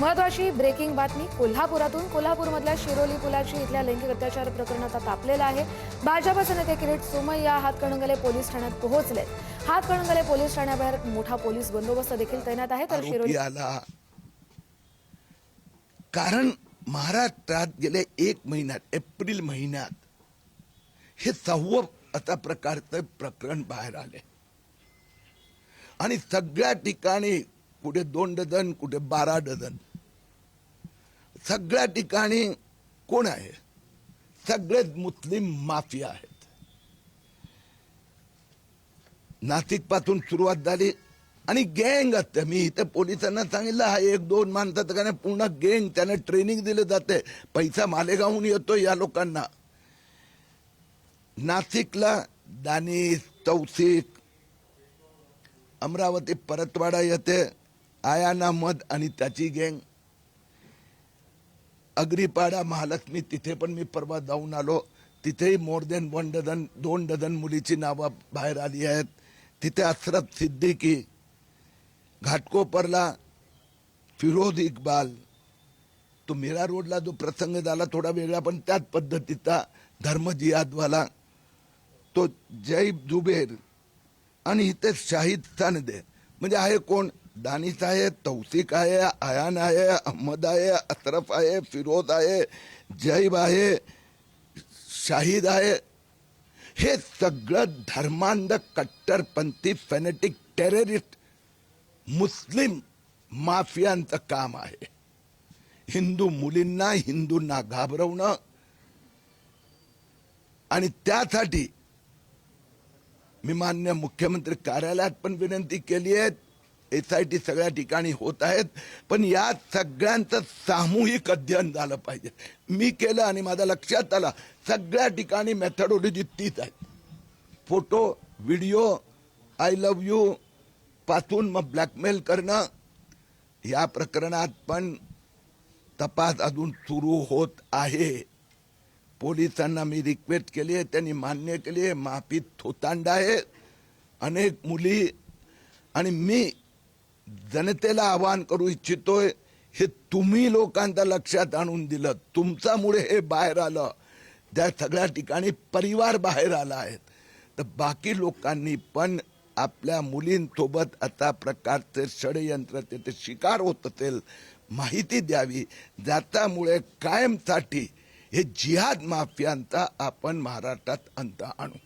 महत्वाची ब्रेकिंग बातमी कोल्हापुरातून. कोल्हापूरमधल्या शिरोली पुलाची इथल्या लैंगिक अत्याचार प्रकरणात तापलेला आहे. भाजपचे नेते किरीट सोमय्या हातकणंगले पोलीस ठाण्यात पोहोचले. हातकणंगले पोलीस ठाण्याबाहेर मोठा पोलीस बंदोबस्त देखील तैनात आहे. तर शिरोली कारण महाराष्ट्रात गेले 1 महिन्यात एप्रिल महिन्यात हे 6वं अशा प्रकारचं प्रकरण बाहेर आले आणि सगळ्या ठिकाणी कुठे 2 डझन कुठे 12 डझन सगळ्या ठिकाणी कोण आहे? सगळेच मुस्लिम माफिया आहेत. नाशिक पासून सुरुवात झाली आणि गँग असते. मी इथे पोलिसांना सांगितलं हा 1-2 माणसाचं काय पूर्ण गँग त्यांना ट्रेनिंग दिले जाते. पैसा मालेगावहून येतो या लोकांना. नाशिकला दानिश, तौसिक, अमरावती परतवाडा येते आयान अहमद आणि त्याची गँग. अग्रीपाडा महालक्ष्मी तिथे पण मी परवा जाऊन आलो. तिथेही मोर देन 1 डझन 2 डझन मुलीची नावं बाहेर आली आहेत. तिथे अशरफ सिद्दीकी, घाटकोपरला फिरोज इक्बाल, तो मीरा रोडला जो प्रसंग झाला थोडा वेगळा पण त्याच पद्धतीचा धर्म जिहादवाला तो जय जुबेर आणि इथे शाहिद सानदे. म्हणजे आहे कोण? दानिश आहे, तौसिक आहे, आयान आहे, अहमद आहे, अशरफ आहे, फिरोज आहे, जैब आहे, शाहिद आहे. हे सगळं धर्मांध कट्टरपंथी फॅनेटिक टेररिस्ट मुस्लिम माफियांचं काम आहे. हिंदू मुलींना हिंदूंना घाबरवणं आणि त्यासाठी मी मान्य मुख्यमंत्री कार्यालयात पण विनंती केली आहे. SIT सगळ्या ठिकाणी होत आहेत पण या सगळ्यांचं सामूहिक अध्ययन झालं पाहिजे. मी केलं आणि माझ्या लक्षात आलं सगळ्या ठिकाणी मेथडॉलॉजी तीच आहे. Photo video I love you पासून मग ब्लॅकमेल करणं. या प्रकरणात पण तपास अजून सुरू होत आहे. पोलिसांना मी रिक्वेस्ट केली आहे, त्यांनी मान्य केली आहे. माफी थोतांड आहे अनेक मुली. आणि मी जनतेला आवाहन करू इच्छितोय हे तुम्ही लोकांच्या लक्षात आणून दिलं. तुमच्यामुळे हे बाहेर आलं. त्या सगळ्या ठिकाणी परिवार बाहेर आला आहे. तर बाकी लोकांनी पण आपल्या मुलींसोबत अशा प्रकारचे षडयंत्र ते शिकार होत असेल माहिती द्यावी, ज्याच्यामुळे कायमसाठी हे जिहाद माफियांचा आपण महाराष्ट्रात अंत आणू.